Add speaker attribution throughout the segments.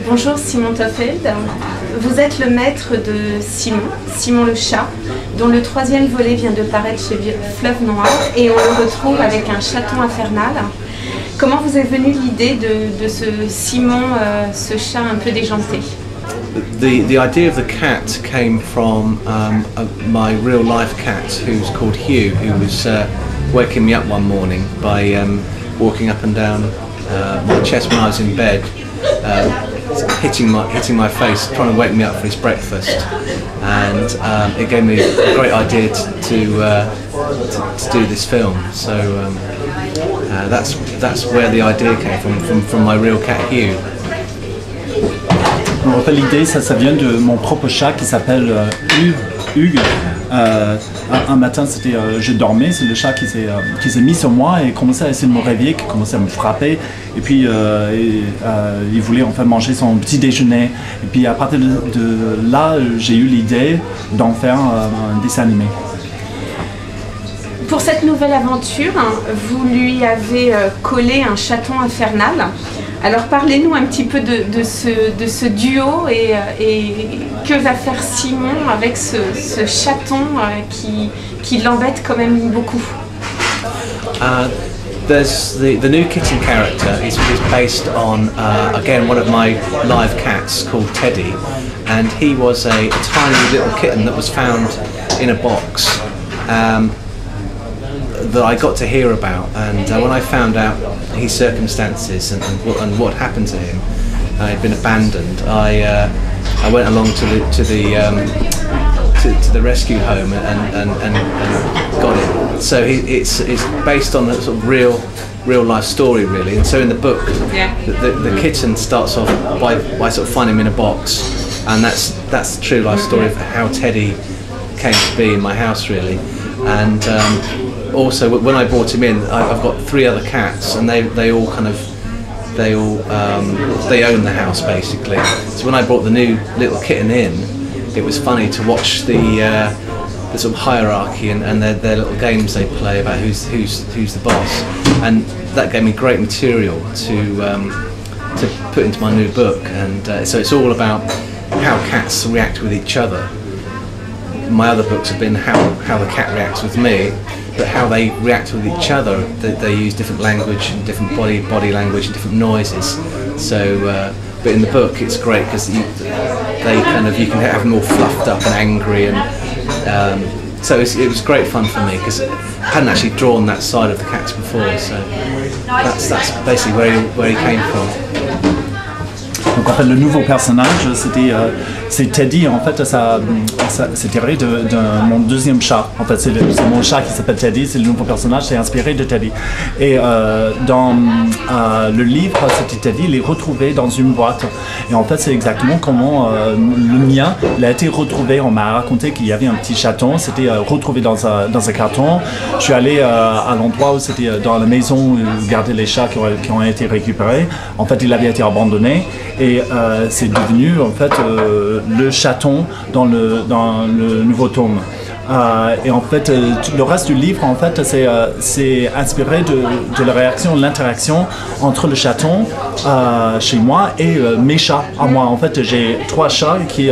Speaker 1: Bonjour Simon Toffeld, vous êtes le maître de Simon le chat, dont le 3e volet vient de paraître chez Fleuve Noir et on le retrouve avec un chaton infernal. Comment vous est venue l'idée de ce Simon, ce chat un peu déjanté?
Speaker 2: The idea of the cat came from my real life cat, who's called Hugh, who was waking me up one morning by walking up and down my chest when I was in bed, hitting my face, trying to wake me up for his breakfast, and it gave me a great idea to do this film. So that's where the idea came from my real cat Hugh.
Speaker 3: En fait, l'idée, ça vient de mon propre chat qui s'appelle Hugues. Un matin, je dormais, c'est le chat qui s'est mis sur moi et commençait à essayer de me réveiller, qui commençait à me frapper. Et puis, il voulait en fait manger son petit déjeuner. Et puis, à partir de là, j'ai eu l'idée d'en faire un dessin animé.
Speaker 1: Pour cette nouvelle aventure, vous lui avez collé un chaton infernal. Alors parlez-nous un petit peu de ce duo et que va faire Simon avec ce chaton qui l'embête quand même beaucoup.
Speaker 2: There's the new kitten character is based on again one of my live cats called Teddy, and he was a tiny little kitten that was found in a box. That I got to hear about, and when I found out his circumstances and what happened to him, he'd been abandoned. I went along to the rescue home and got it. So it's based on a sort of real life story really. And so in the book, the kitten starts off by sort of finding him in a box, and that's the true life story of how Teddy came to be in my house really. And also, when I brought him in, I've got 3 other cats, and they all own the house basically. So when I brought the new little kitten in, it was funny to watch the sort of hierarchy and their little games they play about who's the boss, and that gave me great material to put into my new book. And so it's all about how cats react with each other. My other books have been how the cat reacts with me, but how they react with each other. They use different language and different body language and different noises. So, but in the book it's great because you can have them all fluffed up and angry, and so it was great fun for me because I hadn't actually drawn that side of the cats before. So that's basically where he came from.
Speaker 3: Donc en fait, le nouveau personnage, c'est Teddy. En fait, c'est tiré de mon 2e chat. En fait, c'est mon chat qui s'appelle Teddy. C'est le nouveau personnage, c'est inspiré de Teddy. Et dans le livre, c'était Teddy, il est retrouvé dans une boîte. Et en fait, c'est exactement comment le mien, il a été retrouvé. On m'a raconté qu'il y avait un petit chaton. C'était retrouvé dans un carton. Je suis allé à l'endroit où c'était dans la maison où gardaient les chats qui ont été récupérés. En fait, il avait été abandonné. Et c'est devenu en fait le chaton dans le nouveau tome. Et en fait, le reste du livre, en fait, c'est inspiré de la réaction, l'interaction entre le chaton chez moi et mes chats à moi. En fait, j'ai 3 chats qui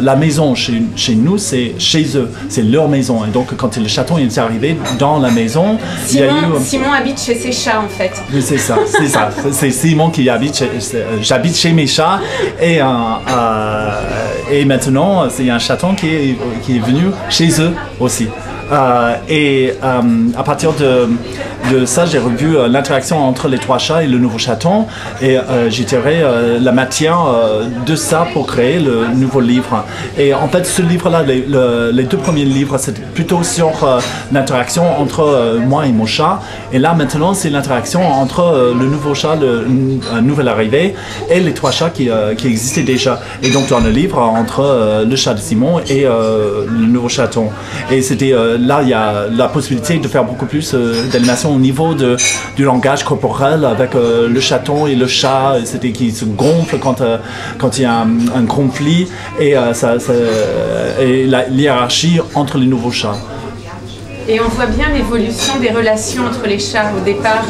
Speaker 3: la maison chez nous, c'est chez eux, c'est leur maison. Et donc, quand le chaton est arrivé dans la maison,
Speaker 1: Simon habite chez ses chats en fait.
Speaker 3: Oui, c'est ça. C'est Simon qui habite. J'habite chez mes chats et maintenant, c'est un chaton qui est venu chez eux aussi. À partir de ça, j'ai revu l'interaction entre les 3 chats et le nouveau chaton, et j'ai tiré la matière de ça pour créer le nouveau livre. Et en fait, ce livre-là, les 2 premiers livres, c'était plutôt sur l'interaction entre moi et mon chat. Et là, maintenant, c'est l'interaction entre le nouveau chat, le nouvel arrivé, et les 3 chats qui existaient déjà. Et donc, dans le livre, entre le chat de Simon et le nouveau chaton. Et c'était là, il y a la possibilité de faire beaucoup plus d'animation au niveau du langage corporel avec le chaton et le chat, qui se gonfle quand il y a un conflit, et la hiérarchie entre les nouveaux chats.
Speaker 1: Et on voit bien l'évolution des relations entre les chats. Au départ,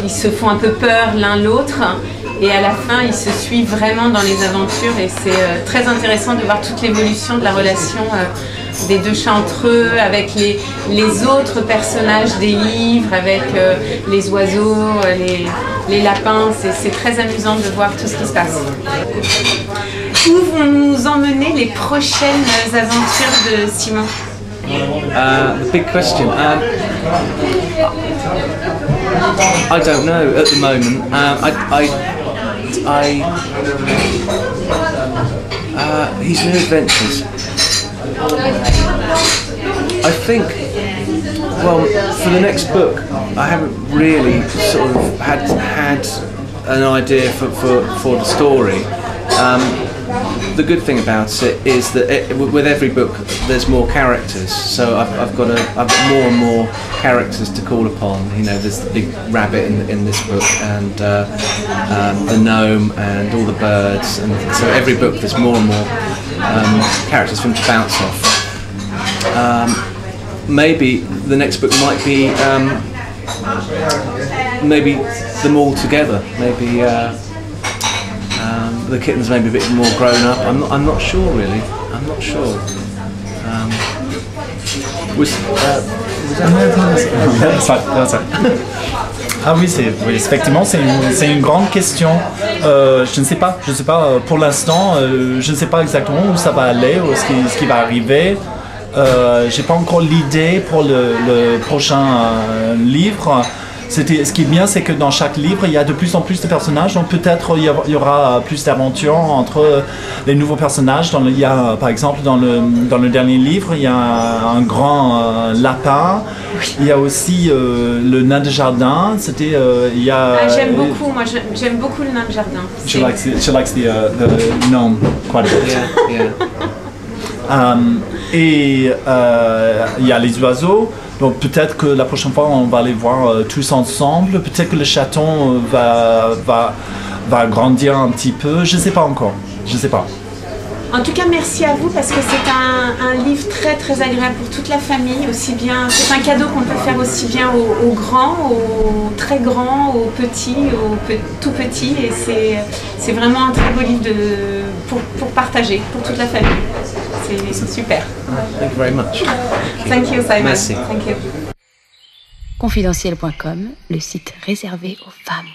Speaker 1: ils se font un peu peur l'un l'autre. Et à la fin, ils se suivent vraiment dans les aventures. Et c'est très intéressant de voir toute l'évolution de la relation des deux chats entre eux, avec les autres personnages des livres, avec les oiseaux, les lapins. C'est très amusant de voir tout ce qui se passe. Où vont nous emmener les prochaines aventures de Simon?
Speaker 2: The big question. I don't know at the moment. His new adventures. I think. Well, for the next book, I haven't really sort of had an idea for the story. The good thing about it is that with every book there's more characters, so I've got more and more characters to call upon. You know, there's the big rabbit in this book, and the gnome, and all the birds, and so every book there's more and more characters for them to bounce off. Maybe the next book might be maybe them all together. Maybe. The kittens maybe a bit more grown up. I'm not sure really. I'm not sure.
Speaker 3: Ah oui, effectivement, c'est une grande question. Je ne sais pas. Pour l'instant, je ne sais pas exactement où ça va aller, ou ce qui va arriver. J'ai pas encore l'idée pour le prochain livre. Ce qui est bien, c'est que dans chaque livre, il y a de plus en plus de personnages, donc peut-être il y aura plus d'aventures entre les nouveaux personnages. Il y a, par exemple, dans le dernier livre, il y a un grand lapin. Il y a aussi le nain de jardin.
Speaker 1: J'aime beaucoup, moi j'aime beaucoup le nain de jardin.
Speaker 3: She likes the gnome quite a bit.
Speaker 2: Yeah.
Speaker 3: Et il y a les oiseaux. Donc peut-être que la prochaine fois on va les voir tous ensemble. Peut-être que le chaton va grandir un petit peu. Je ne sais pas encore. Je ne sais pas.
Speaker 1: En tout cas, merci à vous parce que c'est un livre très très agréable pour toute la famille. Aussi bien, c'est un cadeau qu'on peut faire aussi bien aux grands, aux très grands, aux petits, aux tout petits. Et c'est vraiment un très beau livre pour partager, pour toute la famille. C'est super.
Speaker 2: Thank you very much.
Speaker 1: Thank you, Simon.
Speaker 2: Merci.
Speaker 1: Thank you.
Speaker 4: Confidentiel.com, le site réservé aux femmes.